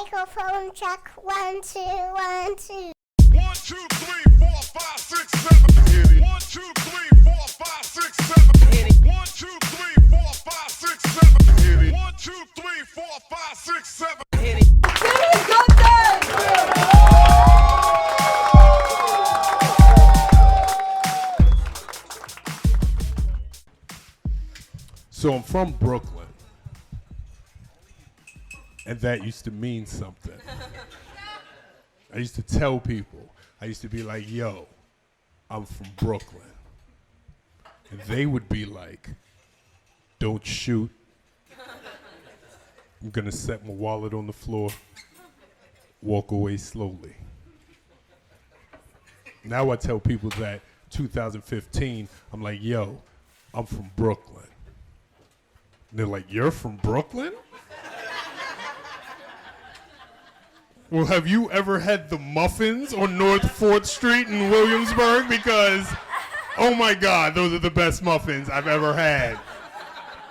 Microphone check, 1, 2, 1, 2. 1, 2, 3, 4, 5, 6, 7. 1, 2, 3, 4, 5, 6, 7. 1, 2, 3, 4, 5, 6, 7. 1, 2, 3, 4, 5, 6, 7. So I'm from Brooklyn, and that used to mean something. I used to tell people, I used to be like, yo, I'm from Brooklyn. And they would be like, don't shoot. I'm gonna set my wallet on the floor, walk away slowly. Now I tell people that 2015, I'm like, yo, I'm from Brooklyn. And they're like, you're from Brooklyn? Well, have you ever had the muffins on North 4th Street in Williamsburg? Because, oh my God, those are the best muffins I've ever had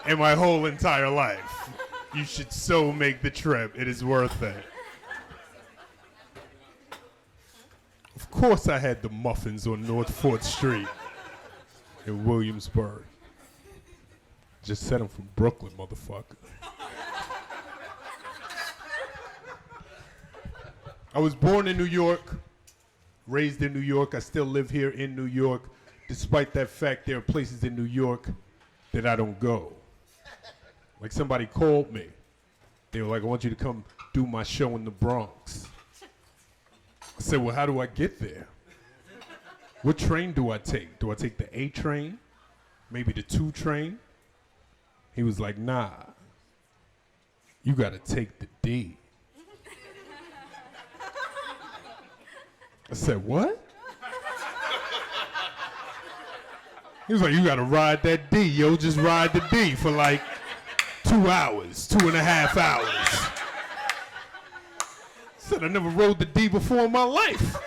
in my whole entire life. You should so make the trip. It is worth it. Of course I had the muffins on North 4th Street in Williamsburg. Just said I'm from Brooklyn, motherfucker. I was born in New York, raised in New York. I still live here in New York. Despite that fact, there are places in New York that I don't go. Like somebody called me. They were like, I want you to come do my show in the Bronx. I said, well, how do I get there? What train do I take? Do I take the A train? Maybe the 2 train? He was like, nah, you gotta take the D. I said, what? He was like, you gotta ride that D, yo, just ride the D for like 2 hours, 2.5 hours. I said, I never rode the D before in my life.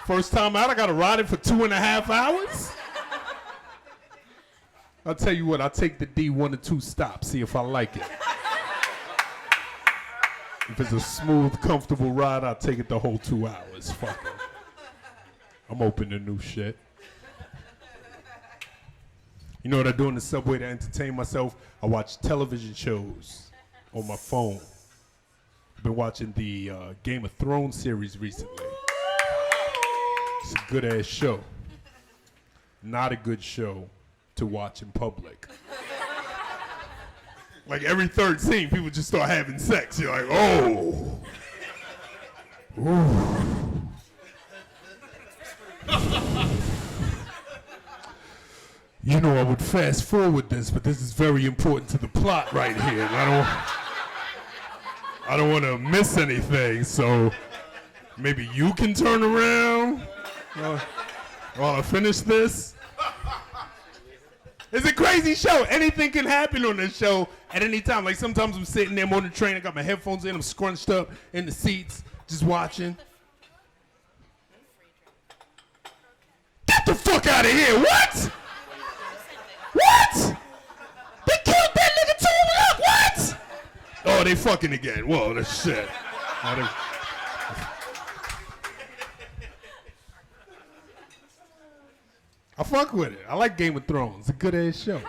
First time out, I gotta ride it for 2.5 hours? I'll tell you what, I'll take the D 1 or 2 stops, see if I like it. If it's a smooth, comfortable ride, I'll take it the whole 2 hours. Fuck it. I'm open to new shit. You know what I do in the subway to entertain myself? I watch television shows on my phone. I've been watching the Game of Thrones series recently. It's a good-ass show. Not a good show to watch in public. Like every 3rd scene, people just start having sex. You're like, oh. Ooh. You know, I would fast forward this, but this is very important to the plot right here. And I don't want to miss anything, so maybe you can turn around while I finish this. It's a crazy show. Anything can happen on this show at any time. Like sometimes I'm sitting there on the train, I got my headphones in, I'm scrunched up in the seats, just watching. Get the fuck out of here, what? What? They killed that nigga too, look, what? Oh, they fucking again. Whoa, that's shit. I fuck with it. I like Game of Thrones. It's a good ass show.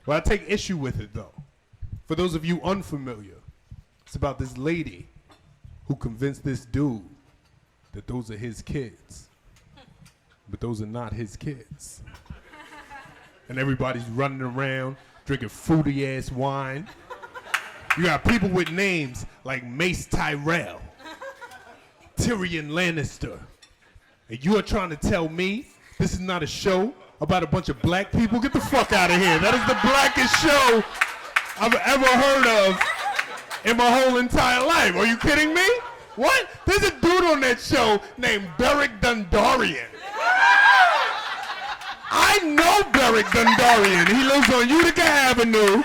But I take issue with it though. For those of you unfamiliar, it's about this lady who convinced this dude that those are his kids. But those are not his kids. And everybody's running around drinking fruity ass wine. You got people with names like Mace Tyrell, Tyrion Lannister. And you are trying to tell me this is not a show about a bunch of black people? Get the fuck out of here. That is the blackest show I've ever heard of in my whole entire life. Are you kidding me? What? There's a dude on that show named Beric Dondarrion. I know Beric Dondarrion. He lives on Utica Avenue.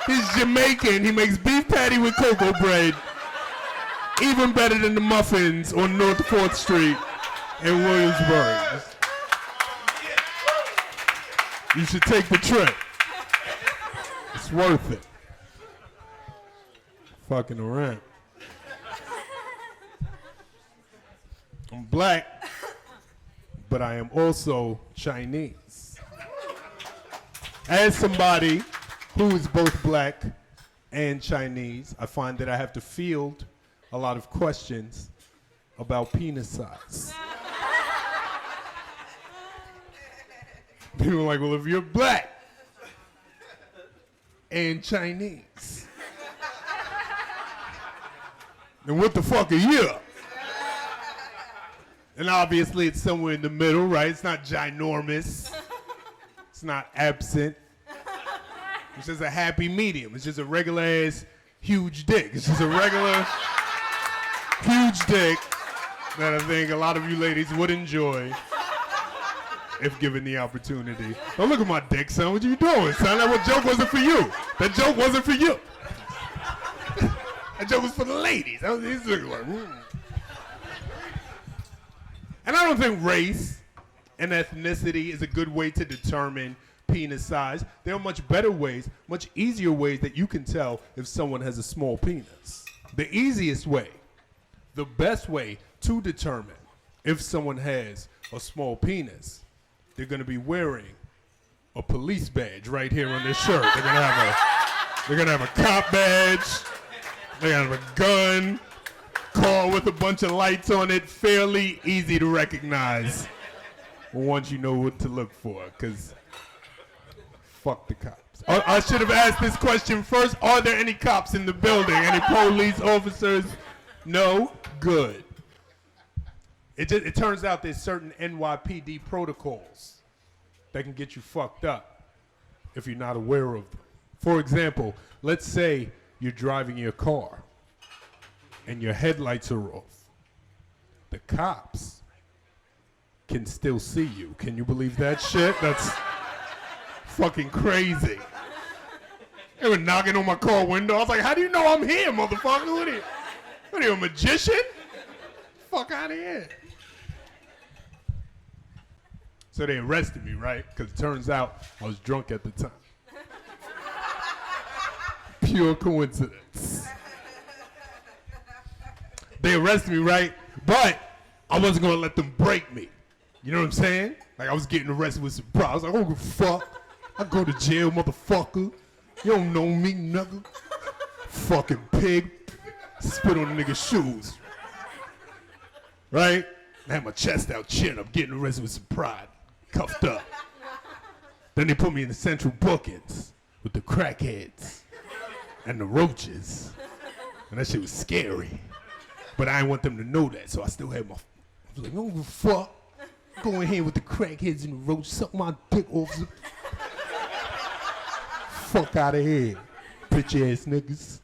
He's Jamaican. He makes beef patty with cocoa bread. Even better than the muffins on North 4th Street in Williamsburg. You should take the trip. It's worth it. Fucking around. I'm black, but I am also Chinese. As somebody who is both black and Chinese, I find that I have to field a lot of questions about penis size. People are like, well, if you're black and Chinese, then what the fuck are you? And obviously it's somewhere in the middle, right? It's not ginormous. It's not absent. It's just a happy medium. It's just a regular ass huge dick. It's just a regular huge dick that I think a lot of you ladies would enjoy if given the opportunity. Don't look at my dick, son. What you doing, son? That joke wasn't for you. That joke wasn't for you. That joke was for the ladies. He's looking like, And I don't think race and ethnicity is a good way to determine penis size. There are much better ways, much easier ways that you can tell if someone has a small penis. The easiest way, the best way to determine if someone has a small penis, they're going to be wearing a police badge right here on their shirt. They're going to have a cop badge. They're going to have a gun. Car with a bunch of lights on it, fairly easy to recognize once you know what to look for, because fuck the cops. I should have asked this question first. Are there any cops in the building? Any police officers? No? Good. It turns out there's certain NYPD protocols that can get you fucked up if you're not aware of them. For example, let's say you're driving your car and your headlights are off. The cops can still see you. Can you believe that shit? That's fucking crazy. They were knocking on my car window. I was like, how do you know I'm here, motherfucker? What are you, a magician? Fuck out of here. So they arrested me, right? Because it turns out I was drunk at the time. Pure coincidence. They arrested me, right? But I wasn't going to let them break me. You know what I'm saying? Like, I was getting arrested with surprise. I was like, oh, fuck. I go to jail, motherfucker. You don't know me, nigga. Fucking pig. Spit on the nigga's shoes. Right? I had my chest out, chin up, getting arrested with some pride. Cuffed up. Then they put me in the central bookings with the crackheads and the roaches. And that shit was scary. But I didn't want them to know that, so I still had my... I was like, oh, fuck. Go in here with the crackheads and the roaches. Suck my dick, officer. Fuck out of here, bitch ass niggas.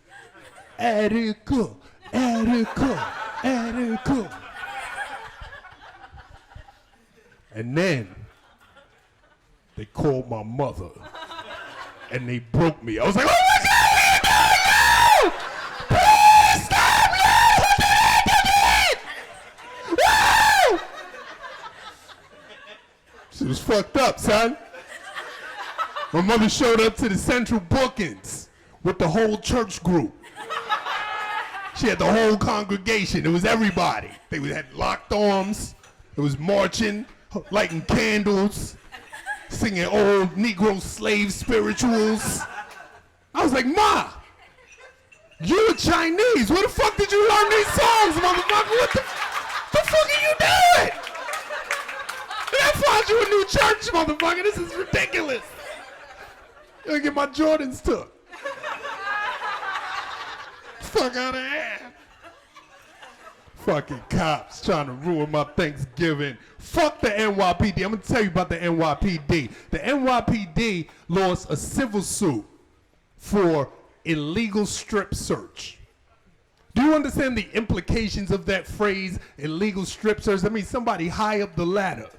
Attica, Attica, Attica. And then they called my mother and they broke me. I was like, oh my God, what are you doing? Please stop me! Woo! She was fucked up, son. My mother showed up to the central bookings with the whole church group. She had the whole congregation. It was everybody. They had locked arms. It was marching, lighting candles, singing old Negro slave spirituals. I was like, Ma, you're Chinese. Where the fuck did you learn these songs, motherfucker? What the fuck are you doing? I found you a new church, motherfucker. This is ridiculous. I'm gonna get my Jordans took. Fuck out of here. Fucking cops trying to ruin my Thanksgiving. Fuck the NYPD. I'm gonna tell you about the NYPD. The NYPD lost a civil suit for illegal strip search. Do you understand the implications of that phrase, illegal strip search? That means somebody high up the ladder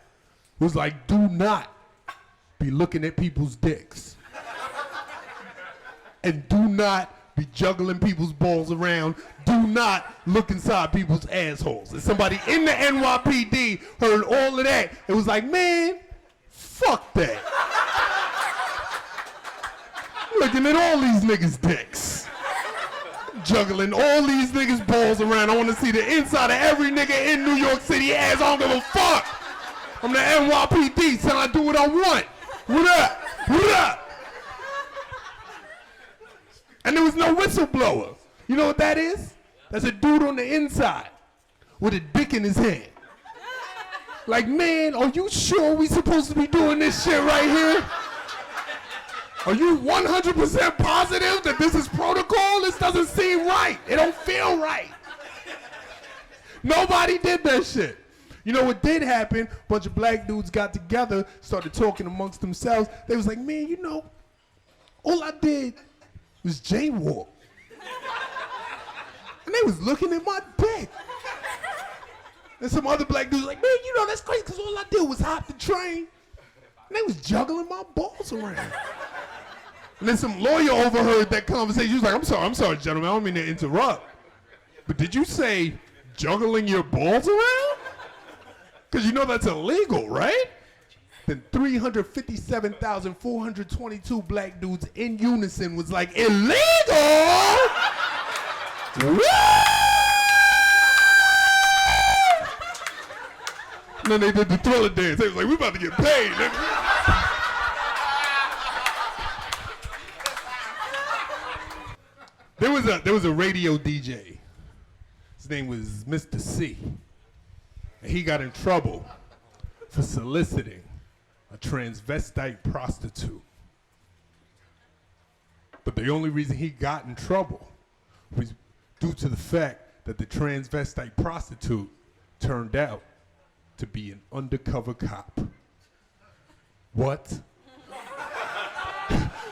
was like, do not be looking at people's dicks. And do not be juggling people's balls around. Do not look inside people's assholes. And somebody in the NYPD heard all of that. It was like, man, fuck that. Looking at all these niggas' dicks. juggling all these niggas' balls around. I want to see the inside of every nigga in New York City ass. I don't give a fuck. I'm the NYPD, son. I do what I want. What up? What up? And there was no whistleblower. You know what that is? That's a dude on the inside with a dick in his hand. Like, man, are you sure we supposed to be doing this shit right here? Are you 100% positive that this is protocol? This doesn't seem right. It don't feel right. Nobody did that shit. You know what did happen? A bunch of black dudes got together, started talking amongst themselves. They was like, man, you know, all I did was jaywalk. And they was looking at my dick. And some other black dudes like, man, you know, that's crazy, because all I did was hop the train. And they was juggling my balls around. And then some lawyer overheard that conversation. He was like, I'm sorry, gentlemen, I don't mean to interrupt. But did you say juggling your balls around? Because you know that's illegal, right? Then 357,422 black dudes in unison was like, illegal? What? And then they did the Thriller dance. They was like, we about to get paid, nigga. There was a radio DJ. His name was Mr. C. And he got in trouble for soliciting a transvestite prostitute. But the only reason he got in trouble was due to the fact that the transvestite prostitute turned out to be an undercover cop. What?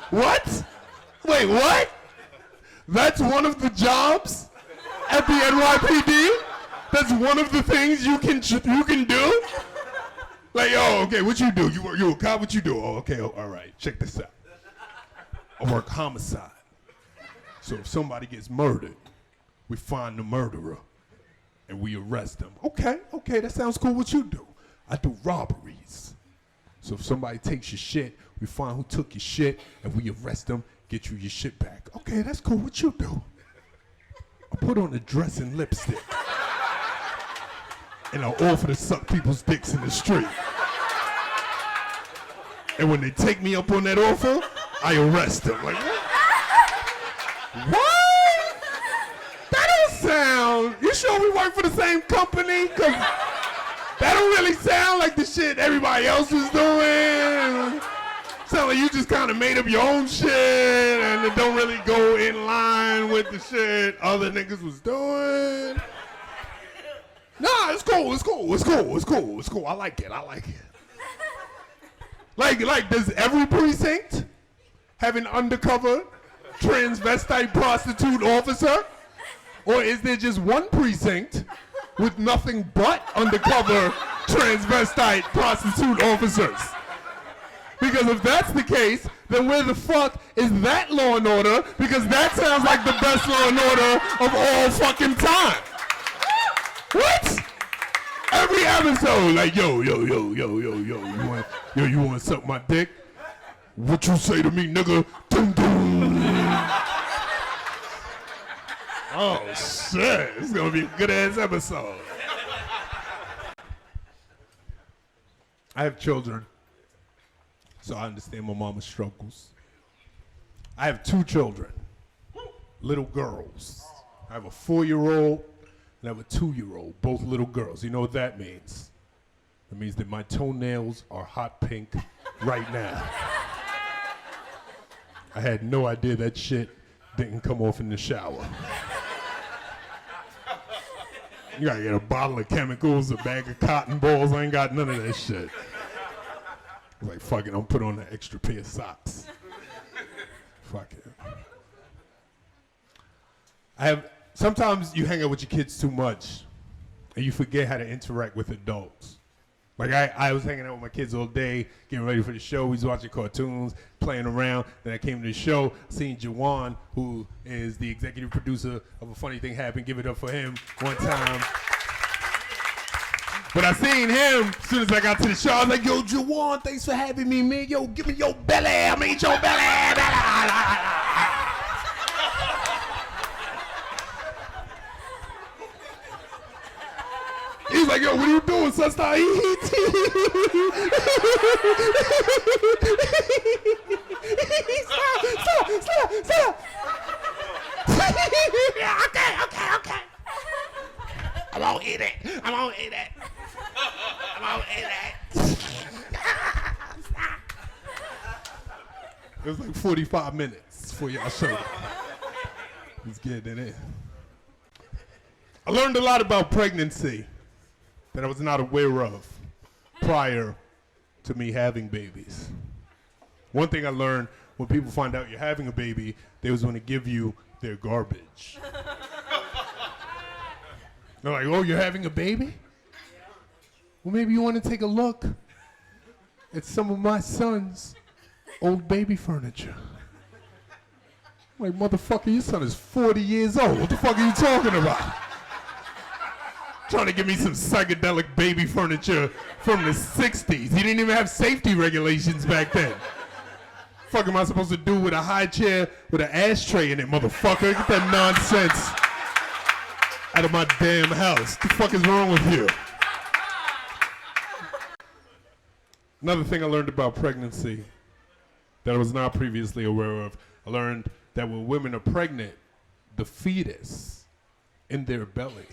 What? Wait, what? That's one of the jobs at the NYPD? That's one of the things you can do? Like, oh, okay, what you do? You a cop, what you do? Oh, okay, all right, check this out. I work homicide. So if somebody gets murdered, we find the murderer and we arrest them. Okay, that sounds cool. What you do? I do robberies. So if somebody takes your shit, we find who took your shit and we arrest them, get you your shit back. Okay, that's cool. What you do? I put on a dress and lipstick. And I offer to suck people's dicks in the street. And when they take me up on that offer, I arrest them. Like, what? That don't sound. You sure we work for the same company? Cause that don't really sound like the shit everybody else is doing. Sound like you just kind of made up your own shit and it don't really go in line with the shit other niggas was doing. Nah, it's cool. I like it. Like, does every precinct have an undercover transvestite prostitute officer? Or is there just one precinct with nothing but undercover transvestite prostitute officers? Because if that's the case, then where the fuck is that Law and Order? Because that sounds like the best Law and Order of all fucking time. What? Every episode, like, yo, you wanna suck my dick? What you say to me, nigga? Dum dum. Oh shit, it's gonna be a good ass episode. I have children, so I understand my mama's struggles. I have 2 children, little girls. I have a 4-year-old and I have a 2-year-old, both little girls. You know what that means? It means that my toenails are hot pink right now. I had no idea that shit didn't come off in the shower. You gotta get a bottle of chemicals, a bag of cotton balls. I ain't got none of that shit. I was like, fuck it, I'm put on an extra pair of socks. Fuck it. Sometimes you hang out with your kids too much and you forget how to interact with adults. Like I was hanging out with my kids all day, getting ready for the show. We was watching cartoons, playing around. Then I came to the show, seen Jawann, who is the executive producer of A Funny Thing Happened. Give it up for him one time. But I seen him as soon as I got to the show. I was like, yo, Jawann, thanks for having me, man. Yo, give me your belly. I'm gonna eat your belly. He's like, yo, what are you doing, son? Stop. Stop. Okay. I'm gonna eat it. It was like 45 minutes before y'all showed it. He's getting it in. I learned a lot about pregnancy that I was not aware of prior to me having babies. One thing I learned, when people find out you're having a baby, they was going to give you their garbage. They're like, oh, you're having a baby? Well, maybe you want to take a look at some of my son's old baby furniture. I'm like, motherfucker, your son is 40 years old. What the fuck are you talking about? Trying to give me some psychedelic baby furniture from the 60s. He didn't even have safety regulations back then. Fuck am I supposed to do with a high chair with an ashtray in it, motherfucker? Get that nonsense out of my damn house. What the fuck is wrong with you? Another thing I learned about pregnancy that I was not previously aware of, I learned that when women are pregnant, the fetus in their belly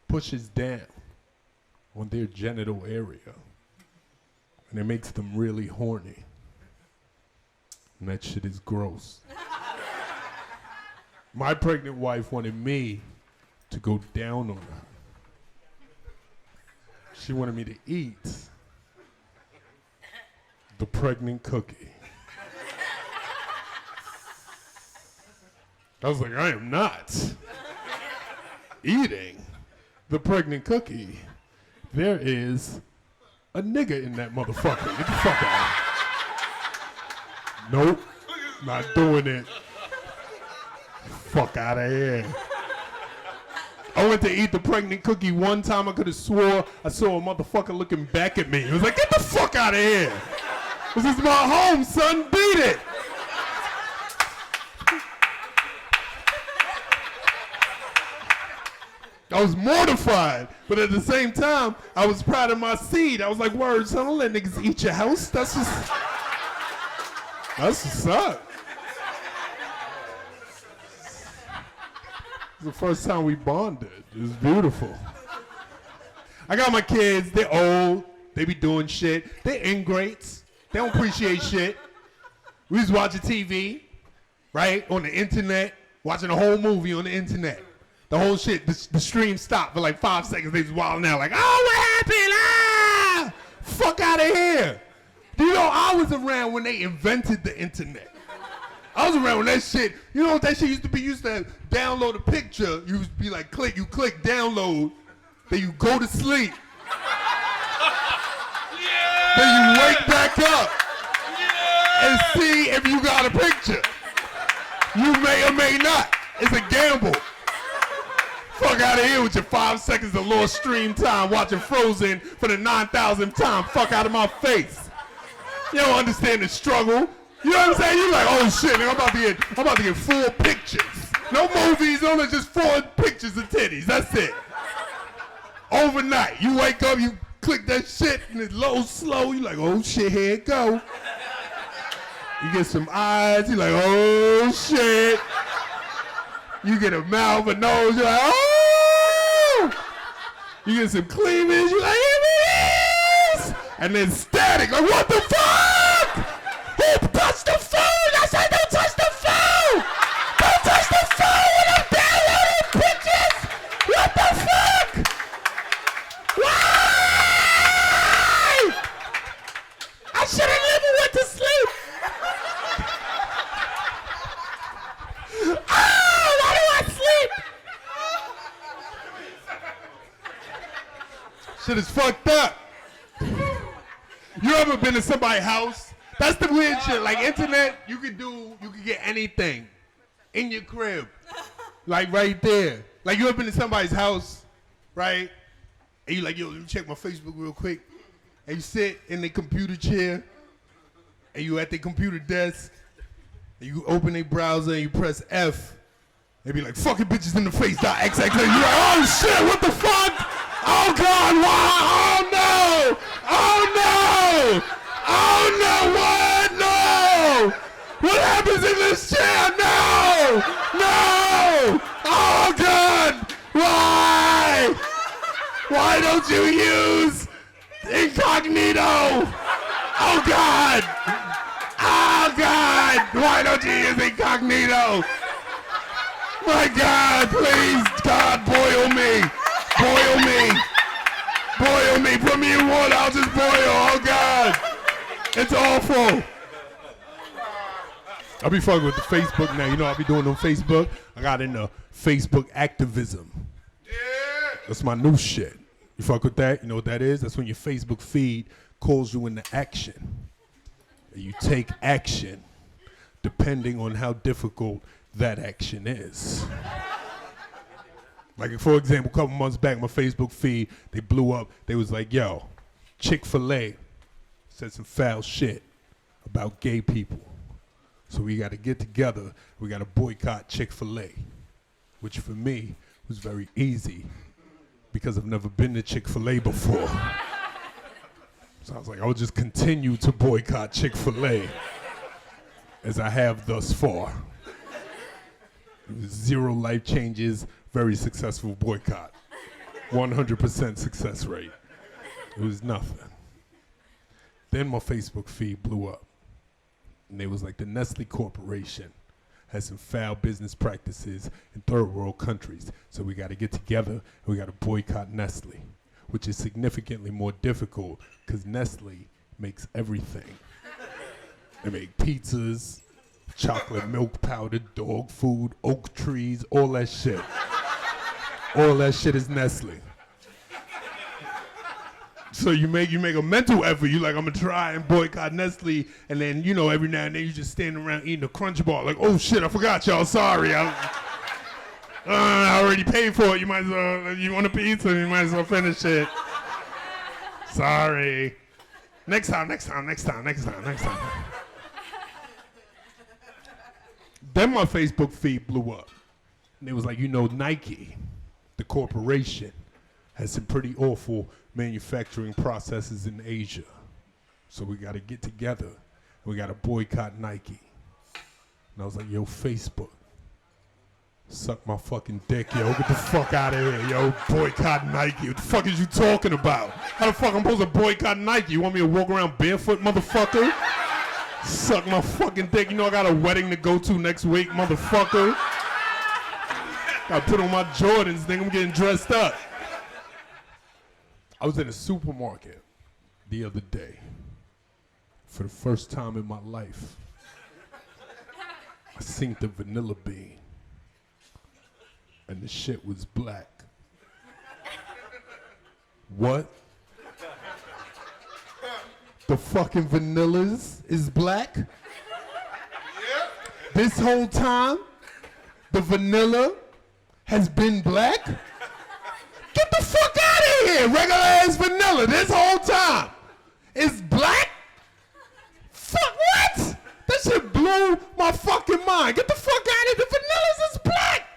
pushes down on their genital area, and it makes them really horny. And that shit is gross. My pregnant wife wanted me to go down on her. She wanted me to eat the pregnant cookie. I was like, I am not eating the pregnant cookie. There is a nigga in that motherfucker. Get the fuck out. Nope, not doing it. Fuck out of here. I went to eat the pregnant cookie one time. I could have swore I saw a motherfucker looking back at me. It was like, get the fuck out of here. This is my home, son. Beat it. I was mortified, but at the same time, I was proud of my seed. I was like, word, son, don't let niggas eat your house. That's what's up. It's the first time we bonded. It was beautiful. I got my kids. They're old. They be doing shit. They're ingrates. They don't appreciate shit. We was watching TV, right, on the internet, watching a whole movie on the internet. The whole shit, the stream stopped for like 5 seconds. They was wilding out like, oh, what happened? Ah! Fuck out of here. Do you know I was around when they invented the internet? I was around when that shit, you know what that shit used to be? You used to download a picture. You used to be like, click, download. Then you go to sleep. Yeah! Then you wake back up. Yeah! And see if you got a picture. You may or may not. It's a gamble. Fuck out of here with your 5 seconds of lost stream time watching Frozen for the 9,000th time. Fuck out of my face. You don't understand the struggle. You know what I'm saying? You're like, oh shit, man, I'm about to get 4 pictures. No movies, only just 4 pictures of titties. That's it. Overnight, you wake up, you click that shit, and it's low, slow. You like, oh shit, here it go. You get some eyes. You like, oh shit. You get a mouth, a nose. You're like, oh. You get some cleavage. You're like, here it is. And then static. Like, what the fuck? Who touched the phone? I said, don't touch the phone. Don't touch the phone when I'm downloading pictures. What the fuck? Why? I should have never went to sleep. Oh, why do I sleep? Shit is fucked up. You ever been to somebody's house? That's the weird shit. Like internet, you could get anything in your crib. Like right there. Like you ever been to somebody's house, right? And you like, yo, let me check my Facebook real quick. And you sit in the computer chair, and you at the computer desk, and you open a browser and you press F. They be like, fucking bitches in the face, .xx. You're like, oh shit, what the fuck? Oh God, why? Oh no! Oh no! Oh no, what? No! What happens in this chair? No! No! Oh God! Why? Why don't you use incognito? Oh God! Oh God! Why don't you use incognito? My God, please, God, boil me. Boil me. Boil me. Put me in water, I'll just boil. Oh God. It's awful. I'll be fucking with the Facebook now. You know I'll be doing on Facebook. I got into Facebook activism. That's my new shit. You fuck with that? You know what that is? That's when your Facebook feed calls you into action. And you take action depending on how difficult that action is. Like, for example, a couple months back, my Facebook feed, they blew up. They was like, yo, Chick-fil-A said some foul shit about gay people. So we got to get together. We got to boycott Chick-fil-A, which for me was very easy because I've never been to Chick-fil-A before. So I was like, I'll just continue to boycott Chick-fil-A as I have thus far. Zero life changes, very successful boycott. 100% success rate. It was nothing. Then my Facebook feed blew up. And they was like, the Nestle Corporation has some foul business practices in third world countries. So we got to get together and we got to boycott Nestle, which is significantly more difficult because Nestle makes everything. They make pizzas, chocolate milk powder, dog food, oak trees, all that shit. All that shit is Nestle. So you make a mental effort. You like, I'm gonna try and boycott Nestle, and then you know every now and then you just standing around eating a Crunch Bar, like, oh shit, I forgot y'all. Sorry, I already paid for it. You might as well. You want a pizza? You might as well finish it. Sorry. Next time. Then my Facebook feed blew up. And it was like, you know, Nike, the corporation, has some pretty awful manufacturing processes in Asia. So we got to get together and we got to boycott Nike. And I was like, yo, Facebook, suck my fucking dick, yo. Get the fuck out of here, yo. Boycott Nike. What the fuck is you talking about? How the fuck I'm supposed to boycott Nike? You want me to walk around barefoot, motherfucker? Suck my fucking dick. You know I got a wedding to go to next week, motherfucker. Gotta put on my Jordans, nigga. I'm getting dressed up. I was in a supermarket the other day. For the first time in my life, I seen the vanilla bean. And the shit was black. What? The fucking vanillas is black? Yep. This whole time, the vanilla has been black? Get the fuck out of here, regular ass vanilla, this whole time. It's black? Fuck, what? That shit blew my fucking mind. Get the fuck out of here, the vanillas is black.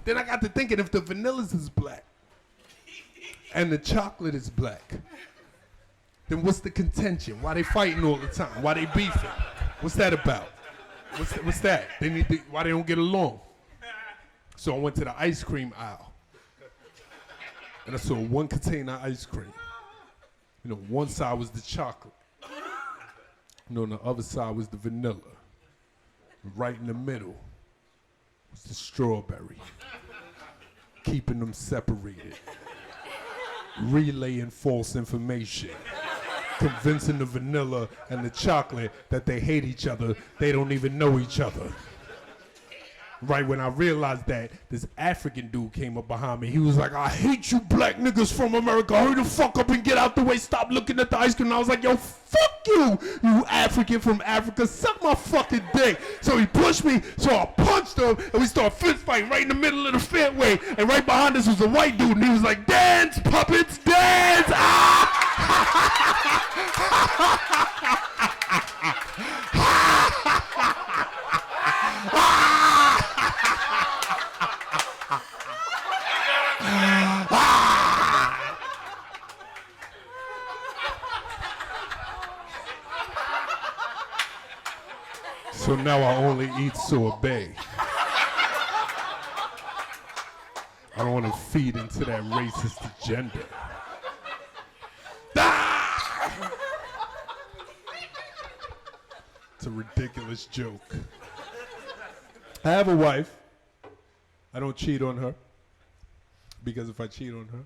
Then I got to thinking, if the vanillas is black and the chocolate is black, then what's the contention? Why they fighting all the time? Why they beefing? What's that about? What's that? Why they don't get along? So I went to the ice cream aisle. And I saw one container ice cream. You know, one side was the chocolate. You know, on the other side was the vanilla. And right in the middle was the strawberry. Keeping them separated. Relaying false information. Convincing the vanilla and the chocolate that they hate each other. They don't even know each other. Right when I realized that, this African dude came up behind me. He was like, I hate you black niggas from America. Hurry the fuck up and get out the way. Stop looking at the ice cream. And I was like, yo, fuck you, you African from Africa. Suck my fucking dick. So he pushed me, so I punched him, and we started fist fighting right in the middle of the fairway. And right behind us was a white dude, and he was like, dance, puppets, dance. Ah! So now I only eat sorbet. I don't want to feed into that racist agenda. Ah! It's a ridiculous joke. I have a wife. I don't cheat on her. Because if I cheat on her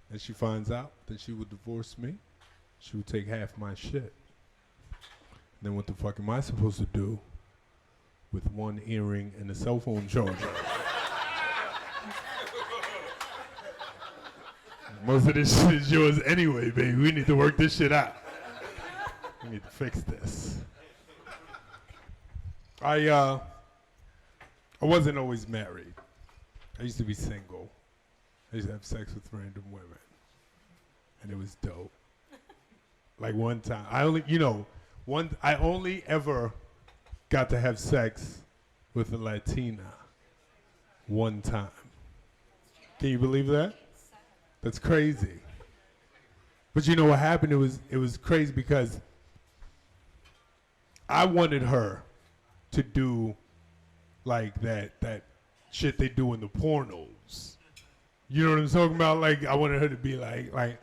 and she finds out, then she would divorce me. She would take half my shit. Then what the fuck am I supposed to do with one earring and a cell phone charger? Most of this shit is yours anyway, baby. We need to work this shit out. We need to fix this. I wasn't always married. I used to be single. I used to have sex with random women. And it was dope. Like one time, I only ever got to have sex with a Latina one time. Can you believe that? That's crazy. But you know what happened? It was crazy because I wanted her to do like that shit they do in the pornos. You know what I'm talking about? Like I wanted her to be like, hi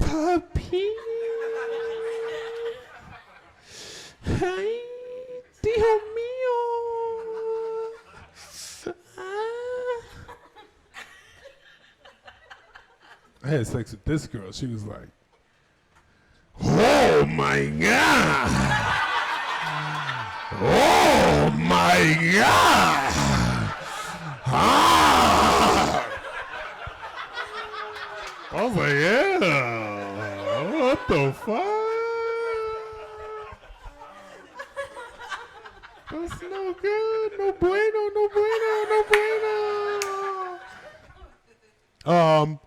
puppy. Hi, Dio mio. I had sex with this girl. She was like, oh my God. Oh my God. Ah. I was like, yeah. What the fuck? That's no good. No bueno, no bueno, no bueno.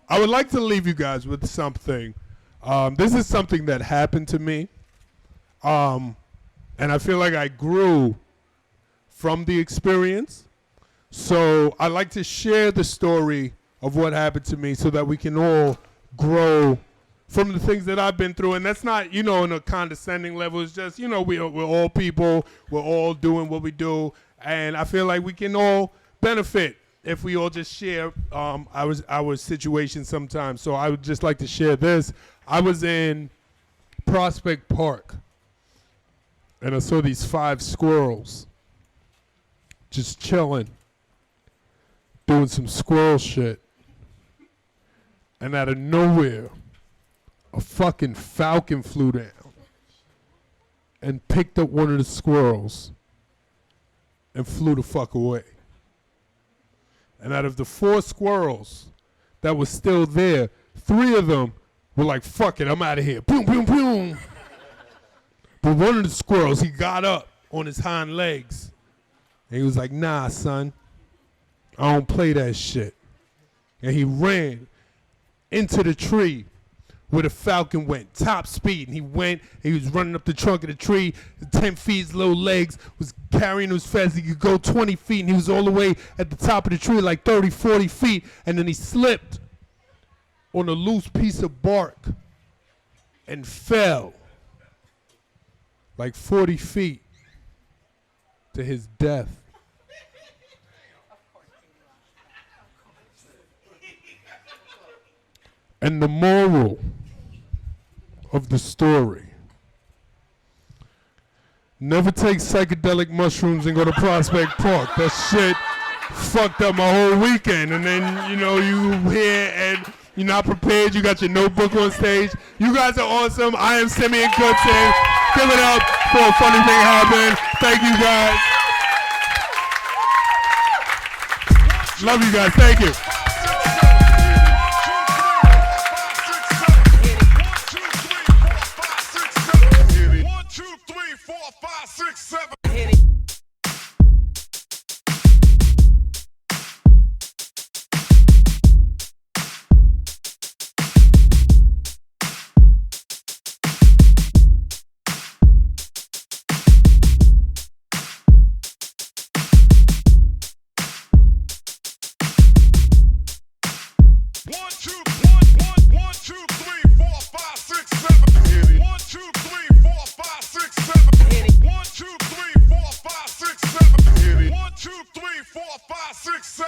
I would like to leave you guys with something. This is something that happened to me. And I feel like I grew from the experience. So I like to share the story of what happened to me so that we can all grow from the things that I've been through. And that's not, in a condescending level. It's just, we're all people. We're all doing what we do. And I feel like we can all benefit if we all just share our situation sometimes. So I would just like to share this. I was in Prospect Park. And I saw these 5 squirrels just chilling, doing some squirrel shit. And out of nowhere, a fucking falcon flew down and picked up one of the squirrels and flew the fuck away. And out of the 4 squirrels that was still there, 3 of them were like, fuck it, I'm out of here. Boom, boom, boom. But one of the squirrels, he got up on his hind legs. And he was like, nah, son, I don't play that shit. And he ran into the tree where the falcon went, top speed. And he was running up the trunk of the tree, 10 feet, his little legs, was carrying him as fast as he could go 20 feet. And he was all the way at the top of the tree, like 30, 40 feet. And then he slipped on a loose piece of bark and fell like 40 feet to his death. And the moral of the story: never take psychedelic mushrooms and go to Prospect Park. That shit fucked up my whole weekend. And then, you here and you're not prepared. You got your notebook on stage. You guys are awesome. I am Simeon Goodson. Give it up for a funny thing happened. Thank you guys. Love you guys. Thank you. 1, 2, 3, 4, 5, 6, 7. 2, 3, 4, 5, 6,